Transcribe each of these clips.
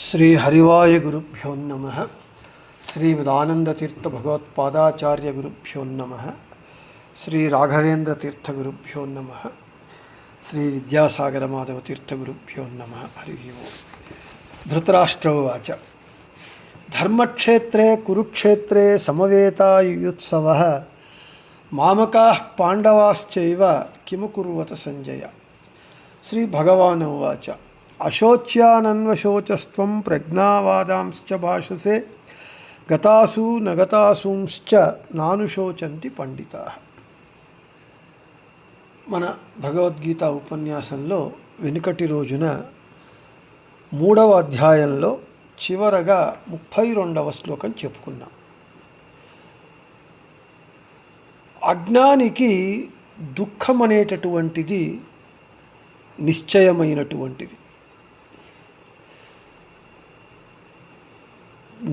శ్రీ హరివాయ గురుభ్యో నమః. శ్రీమదానందతీర్థ భగవత్పాదాచార్య గురుభ్యో నమః. శ్రీ రాఘవేంద్ర తీర్థ గురుభ్యో నమః. శ్రీ విద్యాసాగర మాధవ తీర్థ గురుభ్యో నమః. హరి ఓం. ధృతరాష్ట్రోవాచ ధర్మక్షేత్రే కురుక్షేత్రే సమవేతాయుయుత్సవః మామకాః పాండవాశ్చైవ కిము కుర్వత సంజయ. శ్రీ భగవానువాచ అశోచ్యానన్వశోచస్త్వం ప్రజ్ఞావాదాంశ్చ భాషసే గతాసు నగతాసూంశ్చ నానుశోచంతి పండితాః. మన భగవద్గీత ఉపన్యాసంలో వెనుకటి రోజున 3వ అధ్యాయంలో చివరగా 32వ శ్లోకం చెప్పుకున్నాం. అజ్ఞానికి దుఃఖం అనేటటువంటిది నిశ్చయమైనటువంటిది.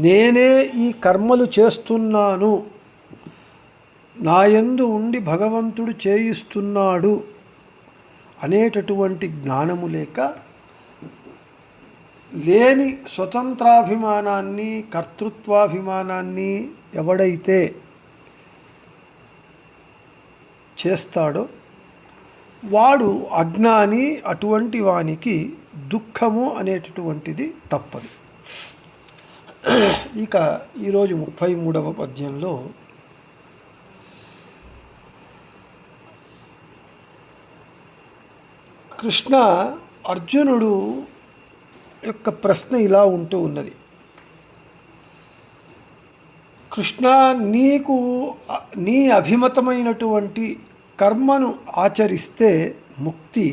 నేనే ఈ కర్మలు చేస్తున్నాను, నాయందు ఉండి భగవంతుడు చేయిస్తున్నాడు అనేటటువంటి జ్ఞానము లేక లేని స్వతంత్రాభిమానాన్ని కర్తృత్వాభిమానాన్ని ఎవడైతే చేస్తాడో వాడు అజ్ఞాని. అటువంటి వానికి దుఃఖము అనేటటువంటిది తప్పదు. ఇక ఈరోజు 33వ పద్యంలో కృష్ణ అర్జునుడు యొక్క ప్రశ్న ఇలా ఉంటూ ఉన్నది. కృష్ణ, నీకు నీ అభిమతమైనటువంటి కర్మను ఆచరిస్తే ముక్తి,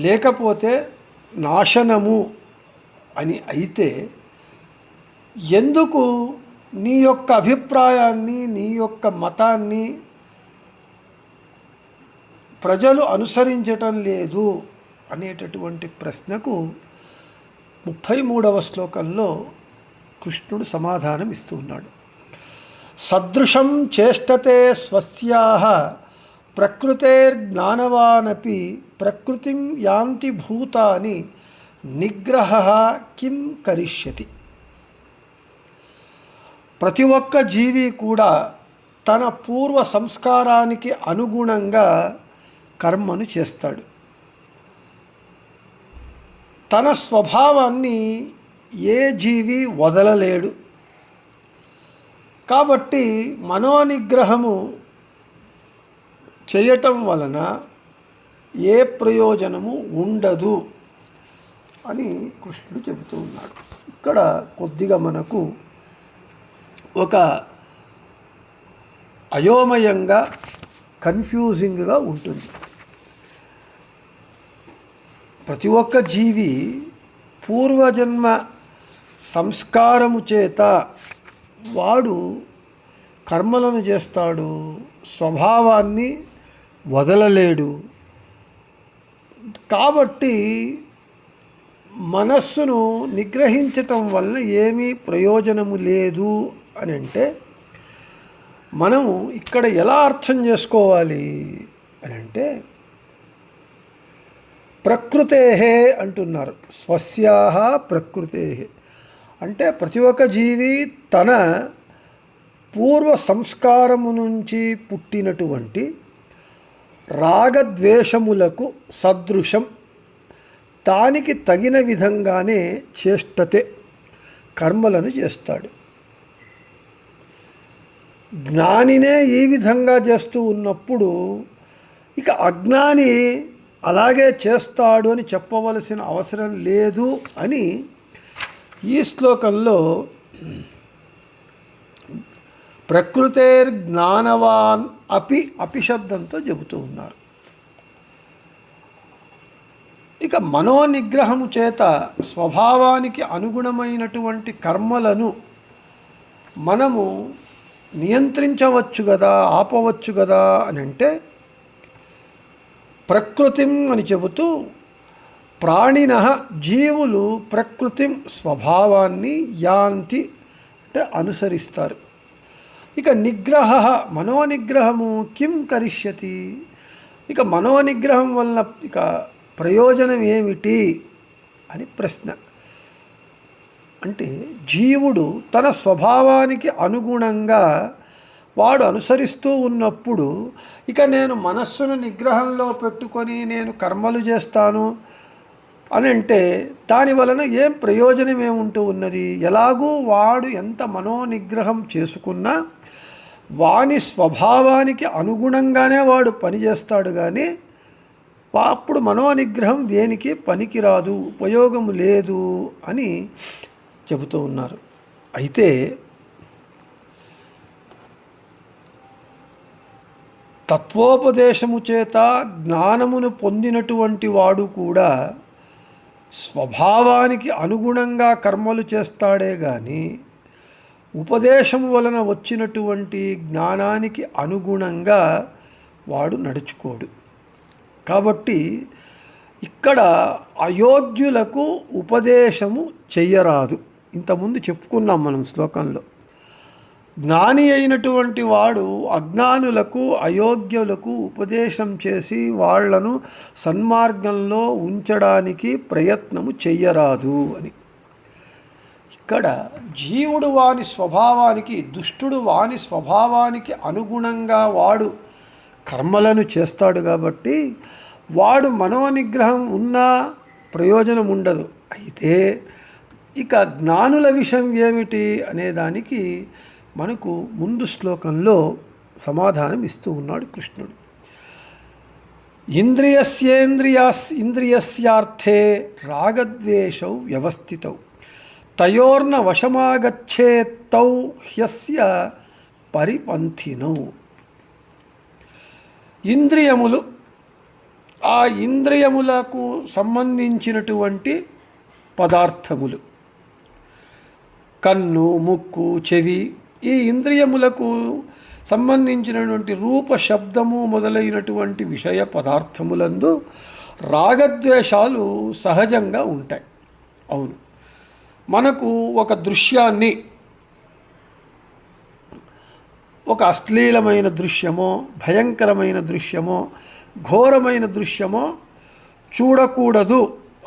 లేకపోతే నాశనము అని అయితే ఎందుకు నీ యొక్క అభిప్రాయాన్ని నీ యొక్క మతాన్ని ప్రజలు అనుసరించటం లేదు అనేటటువంటి ప్రశ్నకు 33వ శ్లోకంలో కృష్ణుడు సమాధానం ఇస్తూ ఉన్నాడు. సదృశం చేష్టతే స్వస్యాః ప్రకృతేర్జ్ఞానవానపి ప్రకృతిం యాంతి భూతాని నిగ్రహః కిం కరిష్యతి. ప్రతి ఒక్క జీవి కూడా తన పూర్వ సంస్కారానికి అనుగుణంగా కర్మను చేస్తాడు. తన స్వభావాన్ని ఏ జీవి వదలలేడు. కాబట్టి మనోనిగ్రహము చేయటం వలన ఏ ప్రయోజనము ఉండదు అని కృష్ణుడు చెబుతూ ఉన్నాడు. ఇక్కడ కొద్దిగా మనకు ఒక అయోమయంగా కన్ఫ్యూజింగ్గా ఉంటుంది. ప్రతి ఒక్క జీవి పూర్వజన్మ సంస్కారము చేత వాడు కర్మలను చేస్తాడు, స్వభావాన్ని వదలలేడు. కాబట్టి మనస్సును నిగ్రహించటం వల్ల ఏమీ ప్రయోజనము లేదు అని అంటే, మనము ఇక్కడ ఎలా అర్థం చేసుకోవాలి అని అంటే, ప్రకృతేహే అంటున్నారు. స్వస్యాః ప్రకృతేహే అంటే ప్రతి ఒక్క జీవి తన పూర్వ సంస్కారము నుంచి పుట్టినటువంటి రాగద్వేషములకు సదృశం, దానికి తగిన విధంగానే చేష్టతే కర్మలను చేస్తాడు. జ్ఞానినే ఈ విధంగా చేస్తూ ఉన్నప్పుడు ఇక అజ్ఞాని అలాగే చేస్తాడు అని చెప్పవలసిన అవసరం లేదు అని ఈ శ్లోకంలో ప్రకృతేర్జ్ఞానవాన్ అపి శబ్దంతో చెబుతూ ఉన్నారు. ఇక మనోనిగ్రహము చేత స్వభావానికి అనుగుణమైనటువంటి కర్మలను మనము నియంత్రించవచ్చు కదా, ఆపవచ్చు కదా అని అంటే, ప్రకృతిం అని చెబుతూ ప్రాణినః జీవులు ప్రకృతిం స్వభావాన్ని యాంతి అంటే అనుసరిస్తారు. ఇక నిగ్రహ మనోనిగ్రహము కిం కరిష్యతి. ఇక మనోనిగ్రహం వల్ల ఇక ప్రయోజనం ఏమిటి అని ప్రశ్న. అంటే జీవుడు తన స్వభావానికి అనుగుణంగా వాడు అనుసరిస్తూ ఉన్నప్పుడు ఇక నేను మనస్సును నిగ్రహంలో పెట్టుకొని నేను కర్మలు చేస్తాను అని అంటే దాని వలన ఏం ప్రయోజనం ఏముంటూ ఉన్నది? ఎలాగూ వాడు ఎంత మనోనిగ్రహం చేసుకున్నా వాని స్వభావానికి అనుగుణంగానే వాడు పనిచేస్తాడు, కానీ అప్పుడు మనోనిగ్రహం దేనికి పనికిరాదు, ఉపయోగం లేదు అని చెబుతూ ఉన్నారు. అయితే తత్వోపదేశము చేత జ్ఞానమును పొందినటువంటి వాడు కూడా స్వభావానికి అనుగుణంగా కర్మలు చేస్తాడే కానీ ఉపదేశము వలన వచ్చినటువంటి జ్ఞానానికి అనుగుణంగా వాడు నడుచుకోడు. కాబట్టి ఇక్కడ అయోగ్యులకు ఉపదేశము చెయ్యరాదు. ఇంతకుముందు చెప్పుకున్నాం మనం శ్లోకంలో. జ్ఞాని అయినటువంటి వాడు అజ్ఞానులకు అయోగ్యులకు ఉపదేశం చేసి వాళ్లను సన్మార్గంలో ఉంచడానికి ప్రయత్నము చెయ్యరాదు అని. ఇక్కడ జీవుడు వాని స్వభావానికి, దుష్టుడు వాని స్వభావానికి అనుగుణంగా వాడు కర్మలను చేస్తాడు కాబట్టి వాడు మనోనిగ్రహం ఉన్నా ప్రయోజనం ఉండదు. అయితే ఇక జ్ఞానుల విషయం ఏమిటి అనేదానికి మనకు ముందు శ్లోకంలో సమాధానం ఇస్తూ ఉన్నాడు కృష్ణుడు. ఇంద్రియస్యార్థే రాగద్వేషౌ వ్యవస్థితౌ తయోర్న వశమాగచ్చేత్తౌ హ్యస్య పరిపంథినౌ. ఇంద్రియములు, ఆ ఇంద్రియములకు సంబంధించినటువంటి పదార్థములు, కన్ను, ముక్కు, చెవి, ఈ ఇంద్రియములకు సంబంధించినటువంటి రూప, శబ్దము మొదలైనటువంటి విషయ పదార్థములందు రాగద్వేషాలు సహజంగా ఉంటాయి. అవును, మనకు ఒక దృశ్యాన్ని, ఒక అశ్లీలమైన దృశ్యమో, భయంకరమైన దృశ్యమో, ఘోరమైన దృశ్యమో చూడకూడదు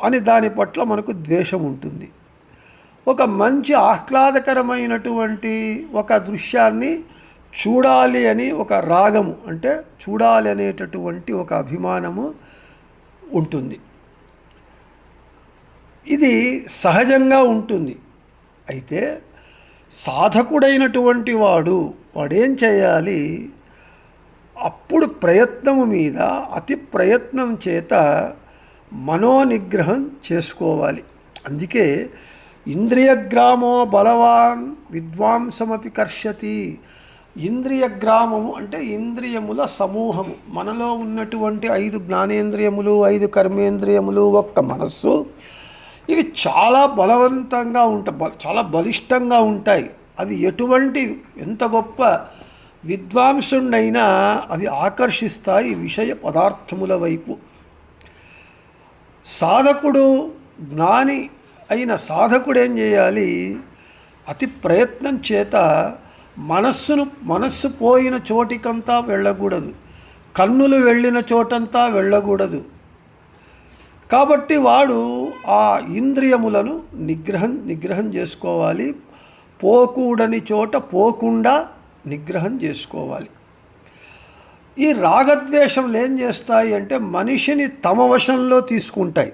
అని దాని పట్ల మనకు ద్వేషం ఉంటుంది. ఒక మంచి ఆహ్లాదకరమైనటువంటి ఒక దృశ్యాన్ని చూడాలి అని ఒక రాగము, అంటే చూడాలి అనేటటువంటి ఒక అభిమానము ఉంటుంది. ఇది సహజంగా ఉంటుంది. అయితే సాధకుడైనటువంటి వాడేం చేయాలి? అప్పుడు ప్రయత్నము మీద అతి ప్రయత్నం చేత మనోనిగ్రహం చేసుకోవాలి. అందుకే ఇంద్రియగ్రామో బలవాన్ విద్వాంసమపి కర్షతి. ఇంద్రియగ్రామము అంటే ఇంద్రియముల సమూహము. మనలో ఉన్నటువంటి 5 జ్ఞానేంద్రియములు, 5 కర్మేంద్రియములు, ఒక్క మనస్సు, ఇవి చాలా బలవంతంగా ఉంటాయి, చాలా బలిష్టంగా ఉంటాయి. అవి ఎటువంటి ఎంత గొప్ప విద్వాంసుడైనా అవి ఆకర్షిస్తాయి విషయ పదార్థముల వైపు. సాధకుడు, జ్ఞాని అయిన సాధకుడు ఏం చేయాలి? అతి ప్రయత్నం చేత మనస్సు పోయిన చోటికంతా వెళ్ళకూడదు, కన్నులు వెళ్ళిన చోటంతా వెళ్ళకూడదు. కాబట్టి వాడు ఆ ఇంద్రియములను నిగ్రహం చేసుకోవాలి. పోకూడని చోట పోకుండా నిగ్రహం చేసుకోవాలి. ఈ రాగద్వేషములు ఏం చేస్తాయి అంటే మనిషిని తమ వశంలో తీసుకుంటాయి.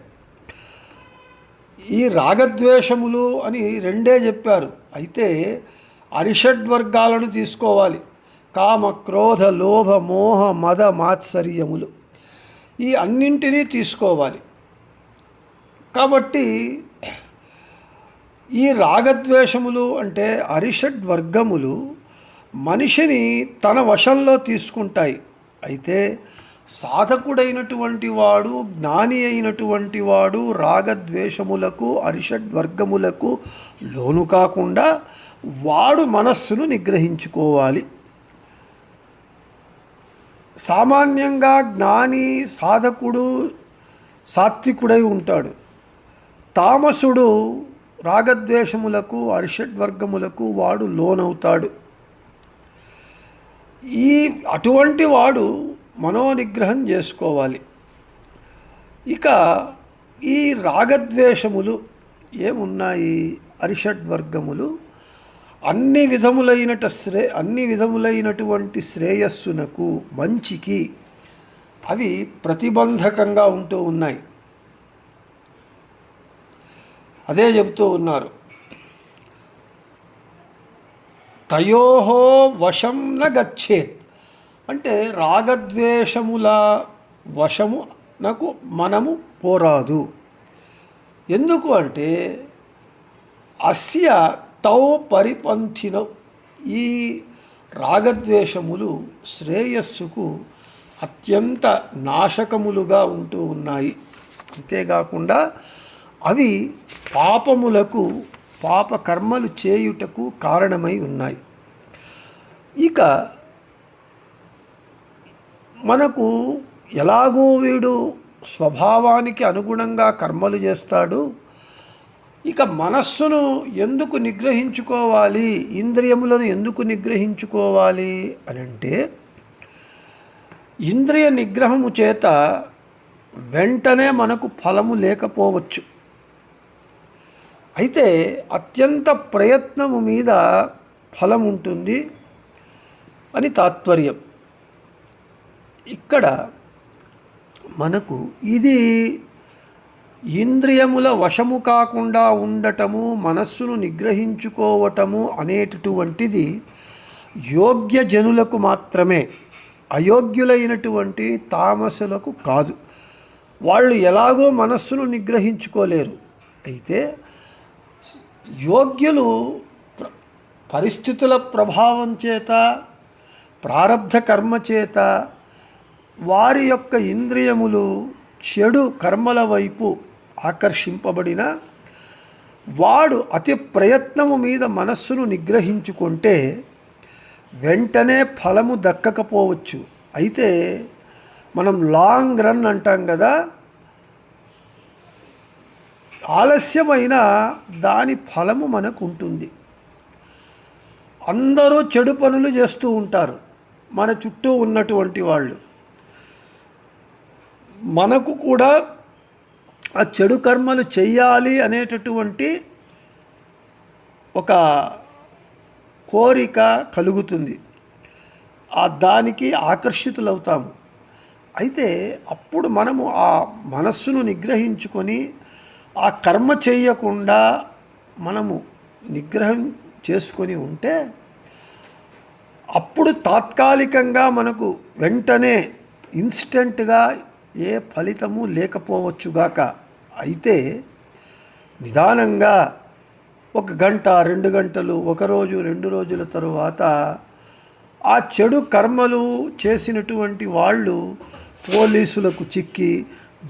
ఈ రాగద్వేషములు అని 2 చెప్పారు. అయితే అరిషడ్వర్గాలను తీసుకోవాలి. కామ, క్రోధ, లోభ, మోహ, మద, మాత్సర్యములు, ఈ అన్నింటినీ తీసుకోవాలి. కాబట్టి ఈ రాగద్వేషములు అంటే అరిషడ్వర్గములు మనిషిని తన వశంలో తీసుకుంటాయి. అయితే సాధకుడైనటువంటి వాడు, జ్ఞాని అయినటువంటి వాడు రాగద్వేషములకు, అరిషడ్వర్గములకు లోను కాకుండా వాడు మనస్సును నిగ్రహించుకోవాలి. సామాన్యంగా జ్ఞాని, సాధకుడు సాత్వికుడై ఉంటాడు. తామసుడు రాగద్వేషములకు, అరిషడ్వర్గములకు వాడు లోనవుతాడు. అటువంటి వాడు మనోనిగ్రహం చేసుకోవాలి. ఇక ఈ రాగద్వేషములు ఏమున్నాయి అరిషడ్వర్గములు అన్ని విధములైనటువంటి శ్రేయస్సునకు, మంచికి అవి ప్రతిబంధకంగా ఉంటూ ఉన్నాయి. అదే చెబుతూ ఉన్నారు, తయోహో వశం న గచ్చేత్. అంటే రాగద్వేషముల వశమునకు మనము పోరాదు. ఎందుకు అంటే అస్య తౌ పరిపంథినౌ, ఈ రాగద్వేషములు శ్రేయస్సుకు అత్యంత నాశకములుగా ఉంటూ ఉన్నాయి. అంతేకాకుండా అవి పాపములకు, పాపకర్మలు చేయుటకు కారణమై ఉన్నాయి. ఇక మనకు ఎలాగో వీడు స్వభావానికి అనుగుణంగా కర్మలు చేస్తాడు. ఇక మనస్సును ఎందుకు నిగ్రహించుకోవాలి, ఇంద్రియములను ఎందుకు నిగ్రహించుకోవాలి అని అంటే, ఇంద్రియ నిగ్రహము చేత వెంటనే మనకు ఫలము లేకపోవచ్చు. అయితే అత్యంత ప్రయత్నము మీద ఫలం ఉంటుంది అని తాత్పర్యం. ఇక్కడ మనకు ఇది ఇంద్రియముల వశము కాకుండా ఉండటము, మనస్సును నిగ్రహించుకోవటము అనేటటువంటిది యోగ్య జనులకు మాత్రమే, అయోగ్యులైనటువంటి తామసులకు కాదు. వాళ్ళు ఎలాగో మనస్సును నిగ్రహించుకోలేరు. అయితే యోగ్యులు పరిస్థితుల ప్రభావం చేత, ప్రారబ్ధ కర్మ చేత వారి యొక్క ఇంద్రియములు చెడు కర్మల వైపు ఆకర్షింపబడిన వాడు అతి ప్రయత్నము మీద మనస్సును నిగ్రహించుకుంటే వెంటనే ఫలము దక్కకపోవచ్చు. అయితే మనం లాంగ్ రన్ అంటాం కదా, ఆలస్యమైన దాని ఫలము మనకు ఉంటుంది. అందరూ చెడు పనులు చేస్తూ ఉంటారు మన చుట్టూ ఉన్నటువంటి వాళ్ళు. మనకు కూడా ఆ చెడు కర్మలు చెయ్యాలి అనేటటువంటి ఒక కోరిక కలుగుతుంది. దానికి ఆకర్షితులవుతాము. అయితే అప్పుడు మనము ఆ మనస్సును నిగ్రహించుకొని ఆ కర్మ చేయకుండా మనము నిగ్రహం చేసుకొని ఉంటే అప్పుడు తాత్కాలికంగా మనకు వెంటనే ఇన్స్టెంట్గా ఏ ఫలితము లేకపోవచ్చుగాక. అయితే నిదానంగా 1 గంట 2 గంటలు, 1 రోజు 2 రోజుల తరువాత ఆ చెడు కర్మలు చేసినటువంటి వాళ్ళు పోలీసులకు చిక్కి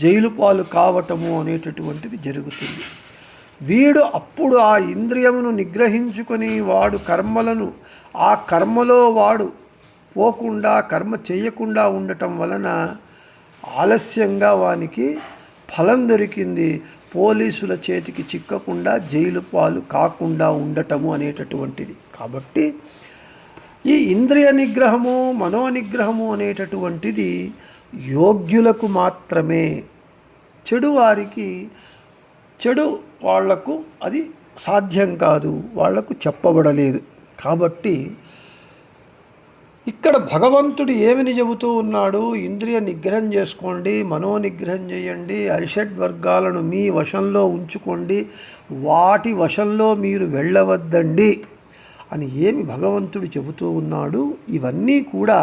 జైలు పాలు కావటము అనేటటువంటిది జరుగుతుంది. వీడు అప్పుడు ఆ ఇంద్రియమును నిగ్రహించుకొని వాడు కర్మలను, ఆ కర్మలో వాడు పోకుండా, కర్మ చేయకుండా ఉండటం వలన ఆలస్యంగా వానికి ఫలం దొరికింది. పోలీసుల చేతికి చిక్కకుండా జైలు పాలు కాకుండా ఉండటము అనేటటువంటిది. కాబట్టి ఈ ఇంద్రియ నిగ్రహము, మనోనిగ్రహము అనేటటువంటిది యోగ్యులకు మాత్రమే. చెడు వారికి, చెడు వాళ్లకు అది సాధ్యం కాదు, వాళ్లకు చెప్పబడలేదు. కాబట్టి ఇక్కడ భగవంతుడు ఏమని చెబుతూ ఉన్నాడు? ఇంద్రియ నిగ్రహం చేసుకోండి, మనోనిగ్రహం చేయండి, అరిషడ్ వర్గాలను మీ వశంలో ఉంచుకోండి, వాటి వశంలో మీరు వెళ్ళవద్దండి అని ఏమి భగవంతుడు చెబుతూ ఉన్నాడు? ఇవన్నీ కూడా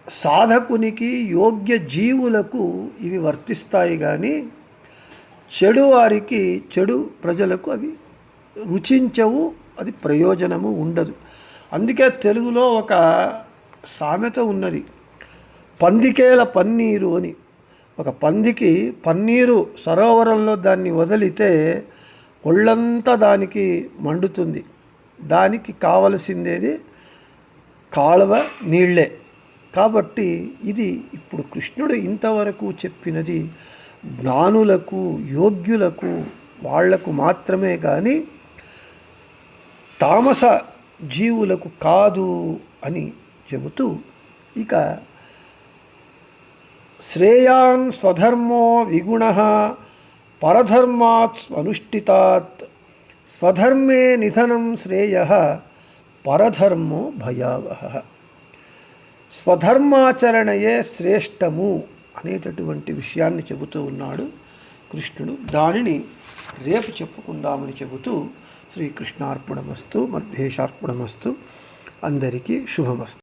సాధకునికి, యోగ్య జీవులకు ఇవి వర్తిస్తాయి. కానీ చెడు వారికి, చెడు ప్రజలకు అవి రుచించవు, అది ప్రయోజనము ఉండదు. అందుకే తెలుగులో ఒక సామెత ఉన్నది, పందికేల పన్నీరు అని. ఒక పందికి పన్నీరు సరోవరంలో దాన్ని వదిలితే ఒళ్ళంతా దానికి మండుతుంది. దానికి కావలసిందేది కాలువ నీళ్ళే. కాబట్టి ఇది ఇప్పుడు కృష్ణుడు ఇంతవరకు చెప్పినది జ్ఞానులకు, యోగ్యులకు, వాళ్లకు మాత్రమే కానీ తామస జీవులకు కాదు అని చెబుతూ, ఇక శ్రేయాన్ స్వధర్మో విగుణః పరధర్మాత్ స్వనుష్ఠితాత్ స్వధర్మే నిధనం శ్రేయః పరధర్మో భయావహః. స్వధర్మాచరణయే శ్రేష్టము అనేటటువంటి విషయాన్ని చెబుతూ ఉన్నాడు కృష్ణుడు. దానిని రేపు చెప్పుకుందామని చెబుతూ శ్రీకృష్ణార్పణమస్తు, మధ్యేశార్పణమస్తు. అందరికీ శుభమస్తు.